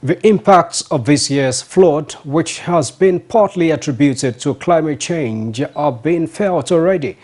The impacts of this year's flood, which has been partly attributed to climate change, are being felt already.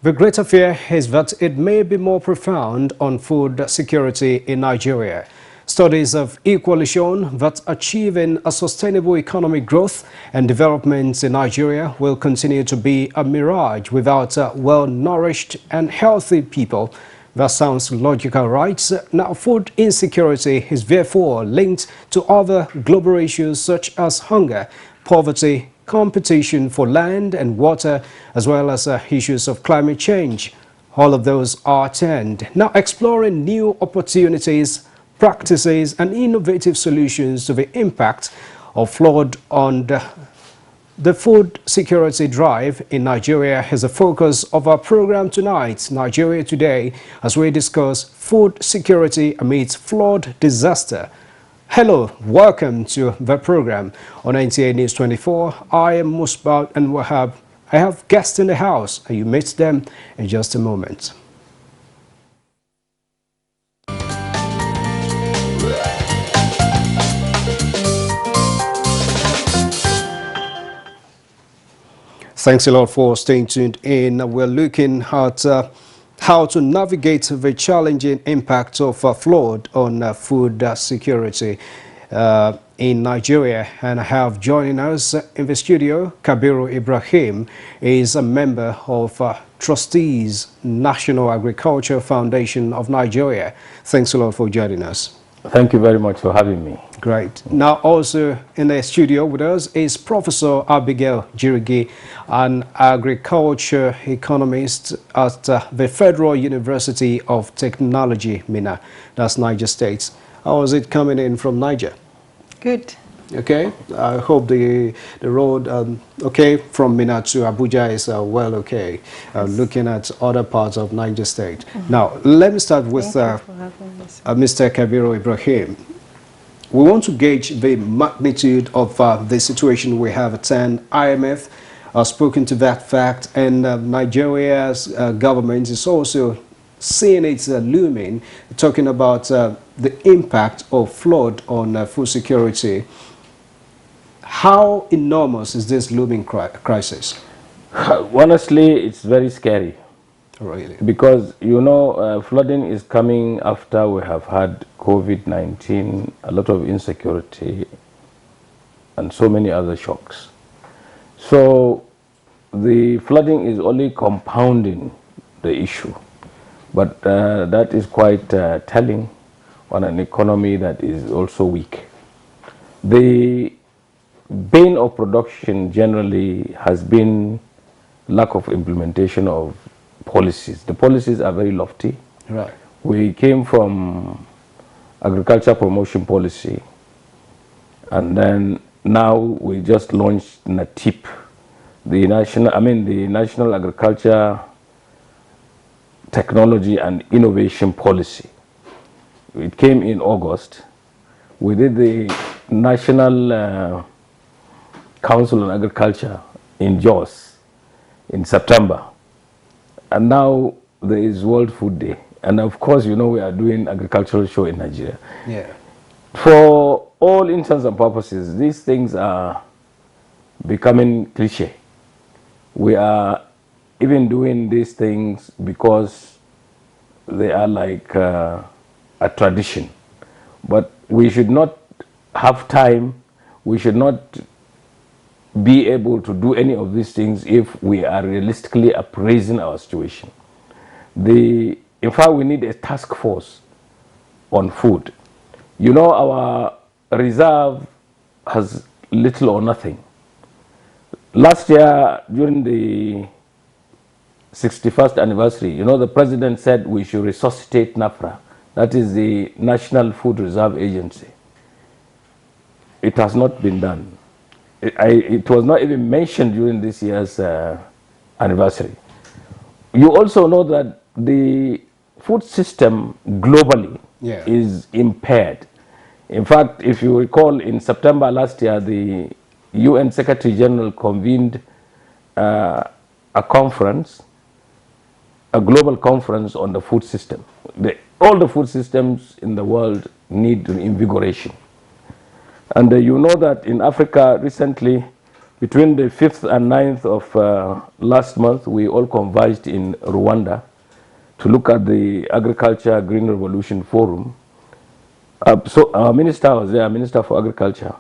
The greater fear is that it may be more profound on food security in Nigeria. Studies have equally shown that achieving a sustainable economic growth and development in Nigeria will continue to be a mirage without well-nourished and healthy people. That sounds logical, right? Now, food insecurity is therefore linked to other global issues such as hunger, poverty, competition for land and water, as well as issues of climate change. All of those are turned. Now, exploring new opportunities, practices, and innovative solutions to the impact of flood on the food security drive in Nigeria is the focus of our program tonight, Nigeria Today, as we discuss food security amidst flood disaster. Hello, welcome to the program on NTA News 24. I am Musbat and I have guests in the house, and you meet them in just a moment. Thanks a lot for staying tuned in. We're looking at how to navigate the challenging impact of flood on food security in Nigeria. And I have joining us in the studio, Kabiru Ibrahim is a member of Trustees National Agriculture Foundation of Nigeria. Thanks a lot for joining us. Thank you very much for having me. Great. Now also in the studio with us is Professor Abigail Jirigi, an agriculture economist at the Federal University of Technology, Minna. That's Niger State. How is it coming in from Niger? Good. Okay. I hope the road, okay, from Minna to Abuja is well okay. Looking at other parts of Niger State. Now, let me start with Mr. Kabiru Ibrahim. We want to gauge the magnitude of the situation we have at hand. IMF has spoken to that fact, and Nigeria's government is also seeing it looming, talking about the impact of flood on food security. How enormous is this looming crisis? Honestly, it's very scary. Really? Because, you know, flooding is coming after we have had COVID-19, a lot of insecurity, and so many other shocks. So the flooding is only compounding the issue. But that is quite telling on an economy that is also weak. The bane of production generally has been lack of implementation of policies. The policies are very lofty. Right. We came from agriculture promotion policy, and then now we just launched NATIP, the National Agriculture Technology and Innovation Policy. It came in August. We did the National Council on Agriculture in Jos in September. And now there is World Food Day. And of course, you know, we are doing agricultural show in Nigeria. Yeah. For all intents and purposes, these things are becoming cliche. We are even doing these things because they are like a tradition. But we should not have time, we should not be able to do any of these things if we are realistically appraising our situation. In fact, we need a task force on food. You know, our reserve has little or nothing. Last year, during the 61st anniversary, you know, the president said we should resuscitate NAFRA. That is the National Food Reserve Agency. It has not been done. It was not even mentioned during this year's anniversary. You also know that the food system globally is impaired. In fact, if you recall, in September last year, the UN Secretary General convened a conference, a global conference on the food system. All the food systems in the world need invigoration. And you know that in Africa recently, between the 5th and 9th of last month, we all converged in Rwanda to look at the Agriculture Green Revolution Forum. So our minister was there, Minister for Agriculture.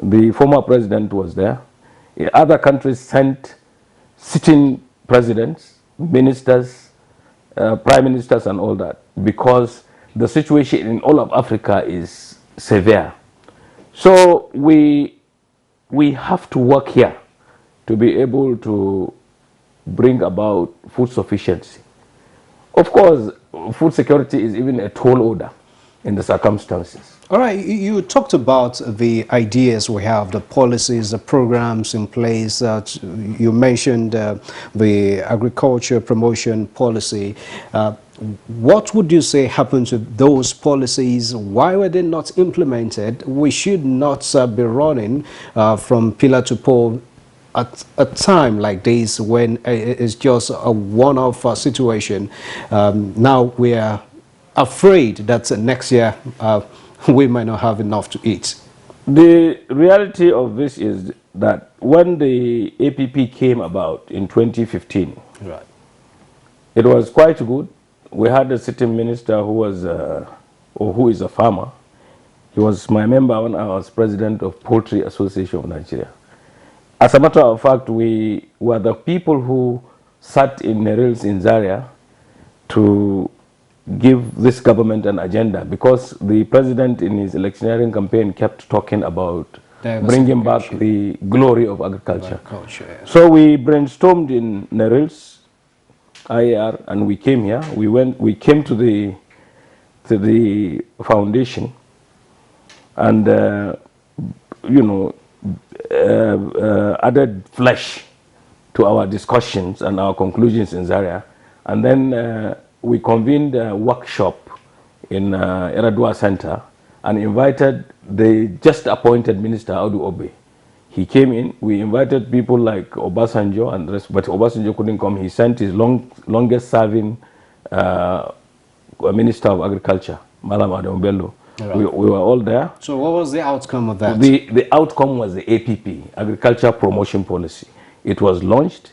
The former president was there. Other countries sent sitting presidents, ministers, prime ministers and all that, because the situation in all of Africa is severe. So we have to work here to be able to bring about food sufficiency. Of course, food security is even a tall order in the circumstances. All right, you talked about the ideas we have, the policies, the programs in place. You mentioned the agriculture promotion policy. What would you say happened to those policies? Why were they not implemented? We should not be running from pillar to pole at a time like this when it's just a one-off situation. Now we are afraid that next year we might not have enough to eat. The reality of this is that when the APP came about in 2015, Right. it was quite good. We had a sitting minister who was, or who is a farmer. He was my member when I was president of Poultry Association of Nigeria. As a matter of fact, we were the people who sat in Nerils in Zaria to give this government an agenda, because the president in his electioneering campaign kept talking about bringing back the glory of agriculture. Yeah. So we brainstormed in Nerils, IAR, and we came here. We came to the foundation, and added flesh to our discussions and our conclusions in Zaria, and then we convened a workshop in Eradua Center and invited the just appointed minister, Audu Obe. He came in. We invited people like Obasanjo and the rest, but Obasanjo couldn't come. He sent his longest serving Minister of Agriculture, Malam Adam Bello. Right. We were all there. So what was the outcome of that? The outcome was the APP, Agriculture Promotion Policy. It was launched,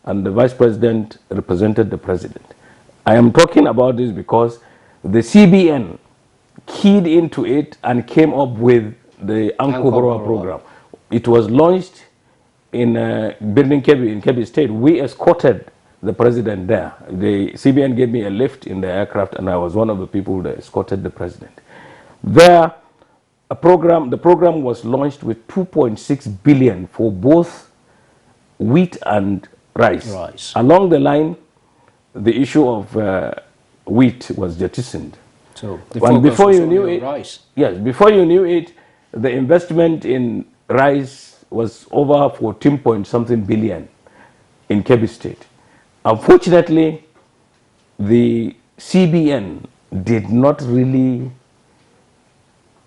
and the vice president represented the president. I am talking about this because the CBN keyed into it and came up with the Ankoboroa program. It was launched in Building Kebbi, in Kebbi State. We escorted the president there. The CBN gave me a lift in the aircraft, and I was one of the people that escorted the president. There, the program was launched with 2.6 billion for both wheat and rice. Along the line, the issue of wheat was jettisoned. So and before you knew it, yes, before you knew it, the investment in rice was over 14-point-something billion in Kebbi State. Unfortunately, the CBN did not really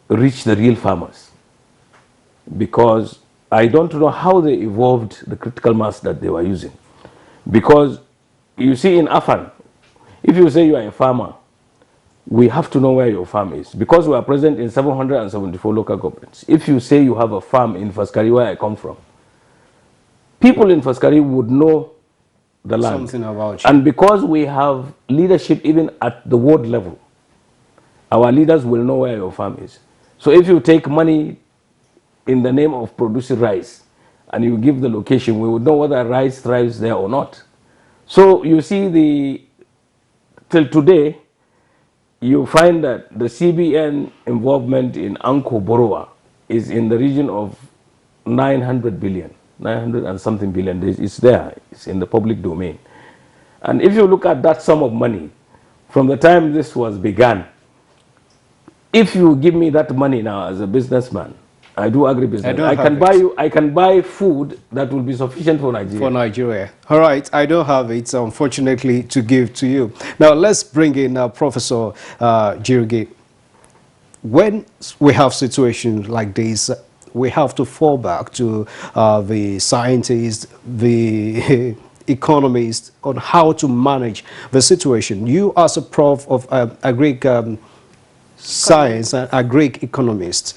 reach the real farmers, because I don't know how they evolved the critical mass that they were using. Because you see, in Afan, if you say you are a farmer, we have to know where your farm is, because we are present in 774 local governments. If you say you have a farm in Faskari, where I come from, people in Faskari would know the land. Something about you. And because we have leadership even at the ward level, our leaders will know where your farm is. So if you take money in the name of producing rice and you give the location, we would know whether rice thrives there or not. So you see, till today, you find that the CBN involvement in Anko Borowa is in the region of 900 billion, 900 and something billion. It's there, it's in the public domain. And if you look at that sum of money, from the time this was begun, if you give me that money now as a businessman, I do agribusiness, I can buy food that will be sufficient for Nigeria. For Nigeria. All right, I don't have it, unfortunately, to give to you. Now, let's bring in Professor Jirgi. When we have situations like this, we have to fall back to the scientists, the economists, on how to manage the situation. You, as a prof of agric science and agric economist,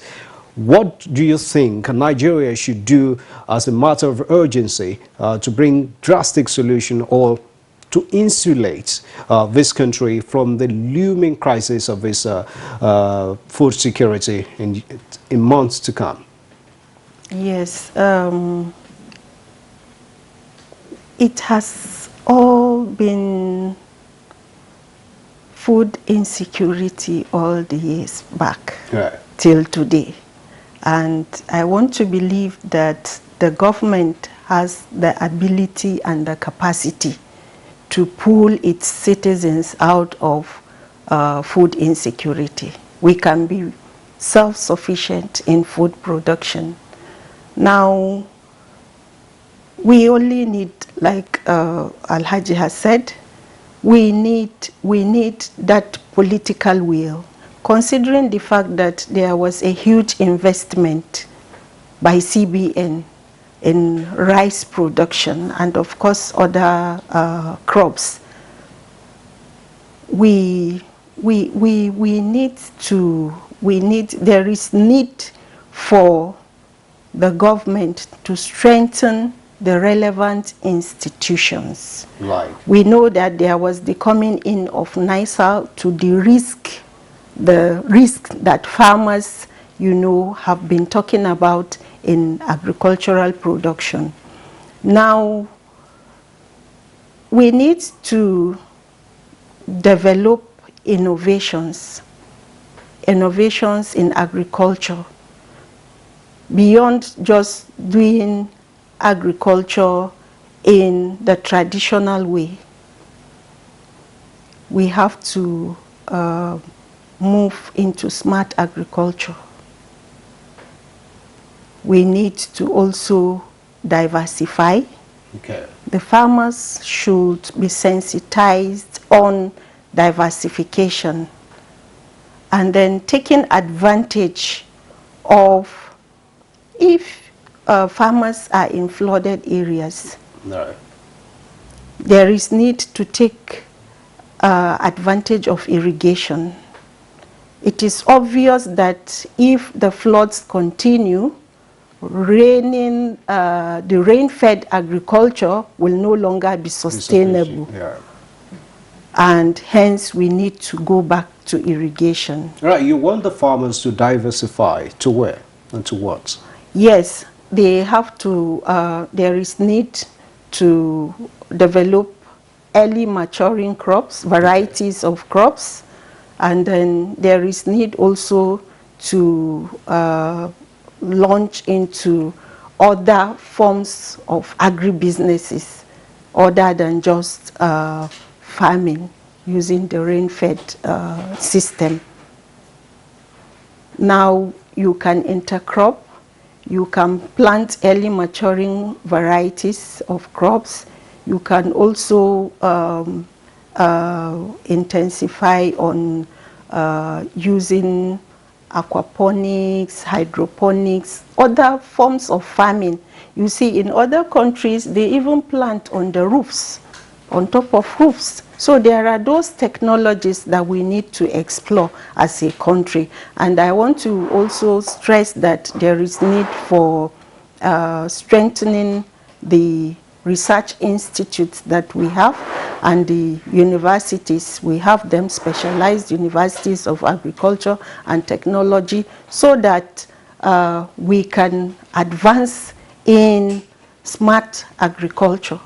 What do you think Nigeria should do as a matter of urgency to bring drastic solution or to insulate this country from the looming crisis of its food security in months to come? Yes, it has all been food insecurity all the years back till today. And I want to believe that the government has the ability and the capacity to pull its citizens out of food insecurity. We can be self-sufficient in food production. Now, we only need, like Alhaji has said, we need that political will, considering the fact that there was a huge investment by CBN in rice production and of course other crops. There is need for the government to strengthen the relevant institutions. Right. We know that there was the coming in of NISA to de-risk the risk that farmers, have been talking about in agricultural production. Now, we need to develop innovations in agriculture, beyond just doing agriculture in the traditional way. We have to move into smart agriculture. We need to also diversify. Okay. The farmers should be sensitized on diversification and then taking advantage of, if farmers are in flooded areas, No. there is need to take advantage of irrigation. It is obvious that if the floods continue, the rain-fed agriculture will no longer be sustainable. Yeah. And hence we need to go back to irrigation. Right, you want the farmers to diversify to where and to what? Yes, they have to, there is need to develop early maturing crops, varieties of crops, and then there is need also to launch into other forms of agribusinesses other than just farming using the rain-fed system. Now you can intercrop, you can plant early maturing varieties of crops, you can also intensify on using aquaponics, hydroponics, other forms of farming. You see, in other countries, they even plant on the roofs, on top of roofs. So there are those technologies that we need to explore as a country. And I want to also stress that there is need for strengthening the research institutes that we have and the universities. We have them, specialized universities of agriculture and technology, so that we can advance in smart agriculture.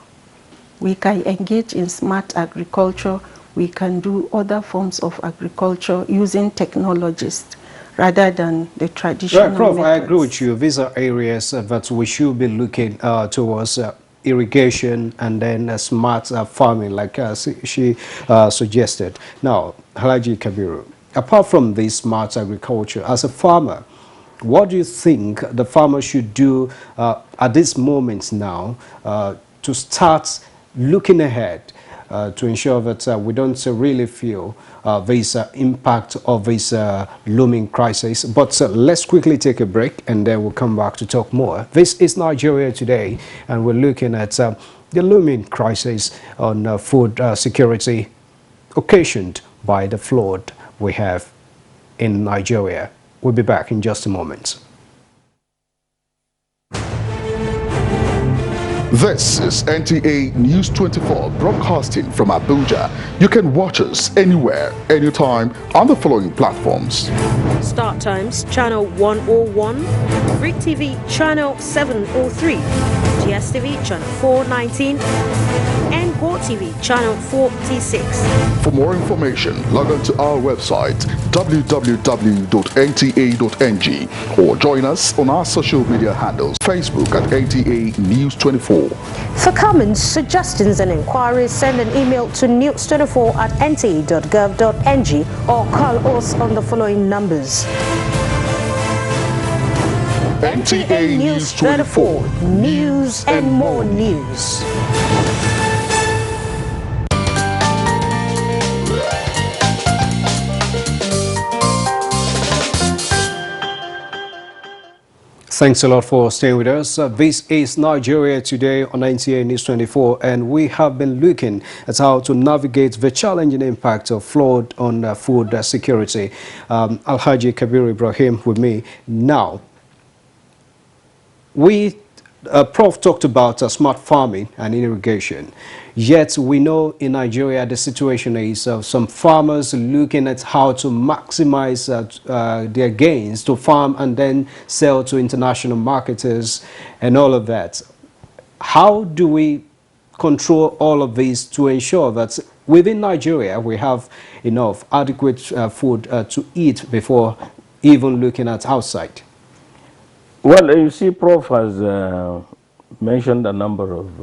We can engage in smart agriculture. We can do other forms of agriculture using technologies rather than the traditional Right, Prof, methods. I agree with you. These are areas that we should be looking towards irrigation and then smart farming, like she suggested. Now, Halaji Kabiru, apart from this smart agriculture, as a farmer, what do you think the farmer should do at this moment now to start looking ahead to ensure that we don't really feel this impact of this looming crisis? But let's quickly take a break and then we'll come back to talk more. This is Nigeria Today, and we're looking at the looming crisis on food security occasioned by the flood we have in Nigeria. We'll be back in just a moment. This is NTA News 24 broadcasting from Abuja. You can watch us anywhere, anytime on the following platforms. Start Times Channel 101, Freak TV Channel 703, GSTV Channel 419, and Go TV Channel 46. For more information, log on to our website www.nta.ng or join us on our social media handles, Facebook at NTA News 24. For comments, suggestions and inquiries, send an email to news24@nta.gov.ng or call us on the following numbers. NTA News 24, news and more news. Thanks a lot for staying with us. This is Nigeria Today on NTA News 24, and we have been looking at how to navigate the challenging impact of flood on food security. Alhaji Kabir Ibrahim with me now. Prof talked about smart farming and irrigation. Yet we know in Nigeria the situation is some farmers looking at how to maximize their gains to farm and then sell to international marketers and all of that. How do we control all of this to ensure that within Nigeria we have enough adequate food to eat before even looking at outside? Well, you see, Prof has mentioned a number of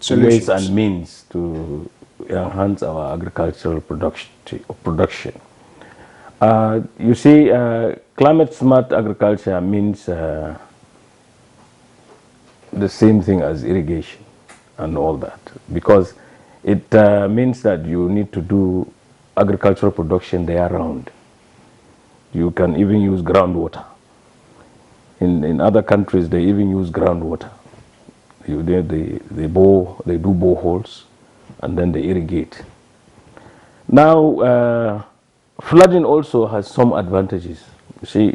ways and means to enhance our agricultural production. You see, climate smart agriculture means the same thing as irrigation and all that, because it means that you need to do agricultural production there around. You can even use groundwater. In other countries, they even use groundwater. They do boreholes, and then they irrigate. Now, flooding also has some advantages. See,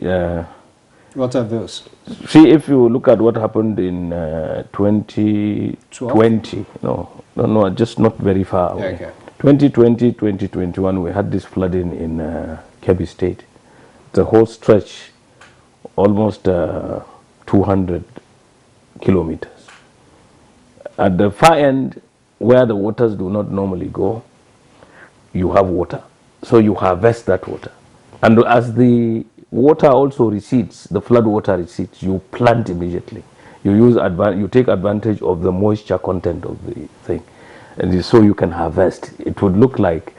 what are those? See, if you look at what happened in 2020, no, just not very far away. Okay. 2020, 2021, we had this flooding in Kebbi State. The whole stretch, almost 200 kilometers. At the far end, where the waters do not normally go, you have water. So you harvest that water. And as the water also recedes, the flood water recedes, you plant immediately. You take advantage of the moisture content of the thing. And so you can harvest. It would look like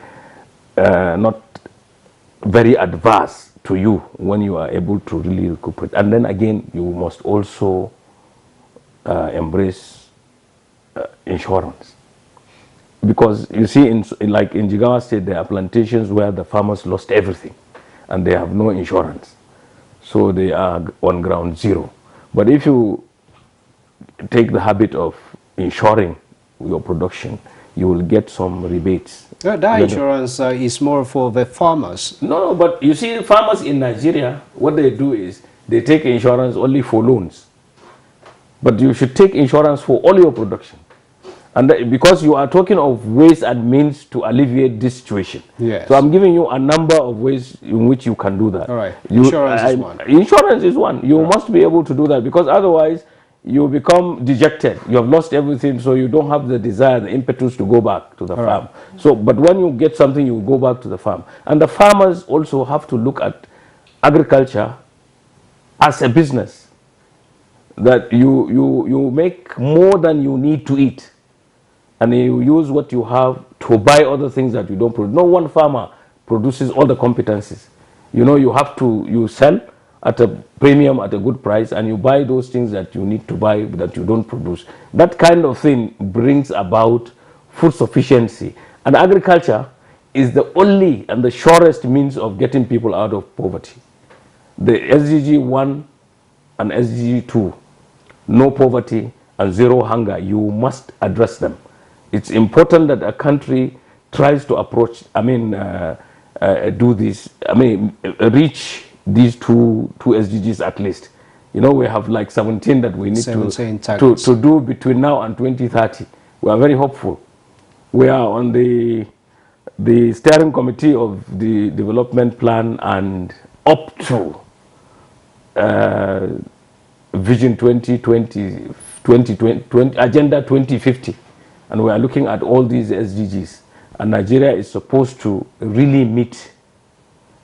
not very adverse to you when you are able to really recuperate. And then again, you must also embrace insurance, because you see, like in Jigawa State, there are plantations where the farmers lost everything and they have no insurance, so they are on ground zero. But if you take the habit of insuring your production, you will get some rebates. That insurance is more for the farmers. No, but you see, farmers in Nigeria, what they do is they take insurance only for loans. But you should take insurance for all your production. And because you are talking of ways and means to alleviate this situation. Yes. So I'm giving you a number of ways in which you can do that. All right. Insurance is one. Insurance is one. You must be able to do that, because otherwise you become dejected. You have lost everything, so you don't have the desire, the impetus to go back to the farm. So, but when you get something, you go back to the farm. And the farmers also have to look at agriculture as a business. That you make more than you need to eat, and you use what you have to buy other things that you don't produce. No one farmer produces all the competencies. You sell at a premium at a good price, and you buy those things that you need to buy that you don't produce. That kind of thing brings about food sufficiency, and agriculture is the only and the surest means of getting people out of poverty. The SDG 1 and SDG 2, no poverty and zero hunger, you must address them. It's important that a country tries to approach, reach these two SDGs at least. You know, we have like 17 that we need 17 to targets. do between now and 2030. We are very hopeful. We are on the steering committee of the development plan and up to Vision 2020, Agenda 2050. And we are looking at all these SDGs. And Nigeria is supposed to really meet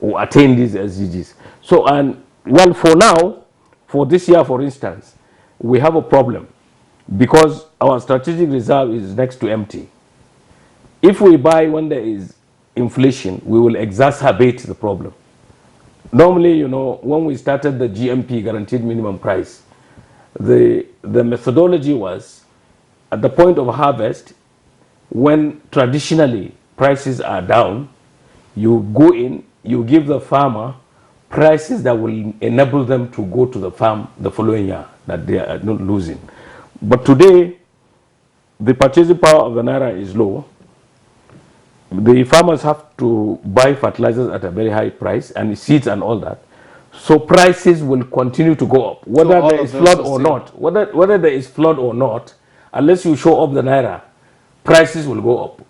or attain these SDGs. So, and well, for now, for this year, for instance, we have a problem because our strategic reserve is next to empty. If we buy when there is inflation, we will exacerbate the problem. Normally, you know, when we started the GMP, guaranteed minimum price, the methodology was at the point of harvest, when traditionally prices are down, you go in, you give the farmer prices that will enable them to go to the farm the following year, that they are not losing. But today, the purchasing power of the naira is low. The farmers have to buy fertilizers at a very high price and seeds and all that. So prices will continue to go up, whether there is flood or not. Whether there is flood or not, unless you show up the naira, prices will go up.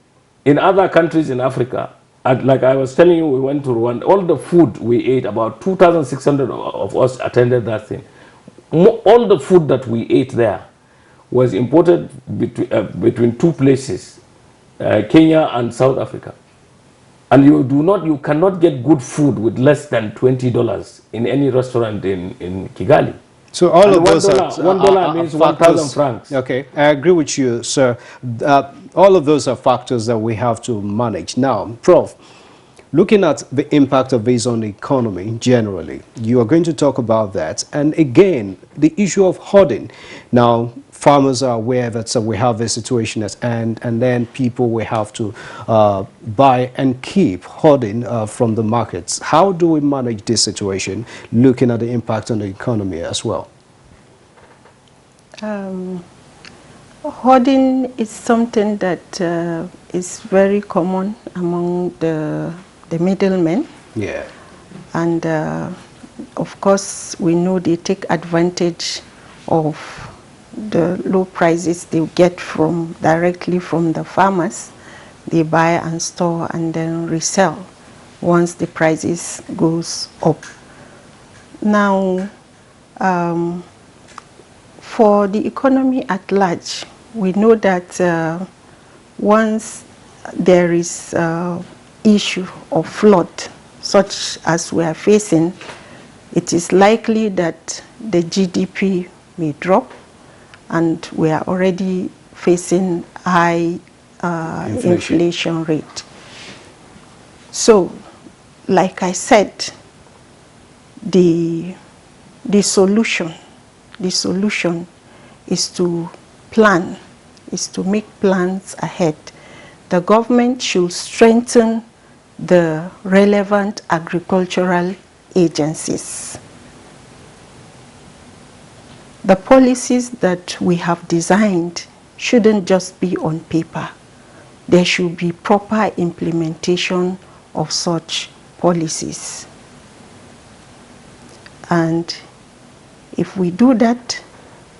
In other countries in Africa, like I was telling you, we went to Rwanda. All the food we ate, about 2,600 of us attended that thing. All the food that we ate there was imported between two places, Kenya and South Africa. And you cannot get good food with less than $20 in any restaurant in Kigali. So all of those $1 means 1,000 francs. Okay, I agree with you, sir. All of those are factors that we have to manage. Now, Prof, looking at the impact of this on the economy generally, you are going to talk about that. And again, the issue of hoarding. Now, farmers are aware that we have this situation at hand, and then people will have to buy and keep hoarding from the markets. How do we manage this situation, looking at the impact on the economy as well? Hoarding is something that is very common among the middlemen. Yeah. And of course, we know they take advantage of the low prices they get directly from the farmers. They buy and store and then resell once the prices goes up. Now, for the economy at large, we know that once there is issue of flood, such as we are facing, it is likely that the GDP may drop, and we are already facing high inflation rate. So, like I said, the solution is to plan, is to make plans ahead. The government should strengthen the relevant agricultural agencies. The policies that we have designed shouldn't just be on paper. There should be proper implementation of such policies. And if we do that,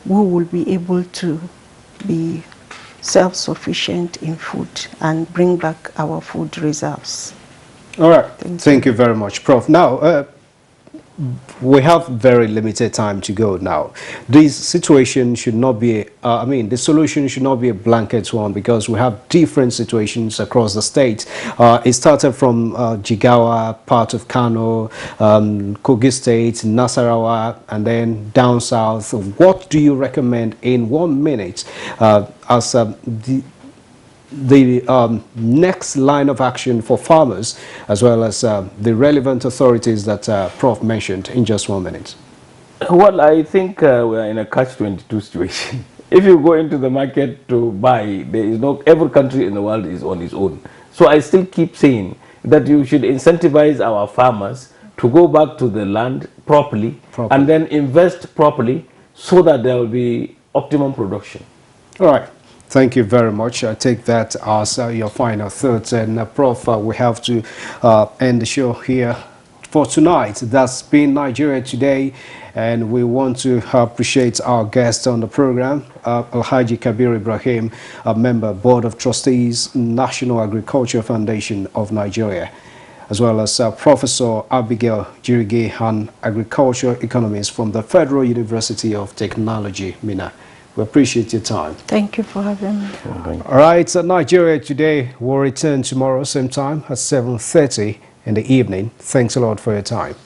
we will be able to be self-sufficient in food and bring back our food reserves. All right. Thank you very much, Prof. Now, we have very limited time to go now. This situation should not be, the solution should not be a blanket one, because we have different situations across the state. It started from Jigawa, part of Kano, Kogi State, Nasarawa, and then down south. What do you recommend in 1 minute as the next line of action for farmers, as well as the relevant authorities that Prof mentioned, in just 1 minute? Well, I think we are in a catch-22 situation. If you go into the market to buy, there is no, every country in the world is on its own. So I still keep saying that you should incentivize our farmers to go back to the land properly. And then invest properly, so that there will be optimum production. All right. Thank you very much. I take that as your final thoughts. And Prof, we have to end the show here. for tonight. That's been Nigeria Today, and we want to appreciate our guest on the program, Alhaji Kabir Ibrahim, a member, Board of Trustees, National Agriculture Foundation of Nigeria, as well as Professor Abigail Jirigi, an agriculture economist from the Federal University of Technology, Minna. We appreciate your time. Thank you for having me. All right, so Nigeria Today will return tomorrow, same time at 7:30 in the evening. Thanks a lot for your time.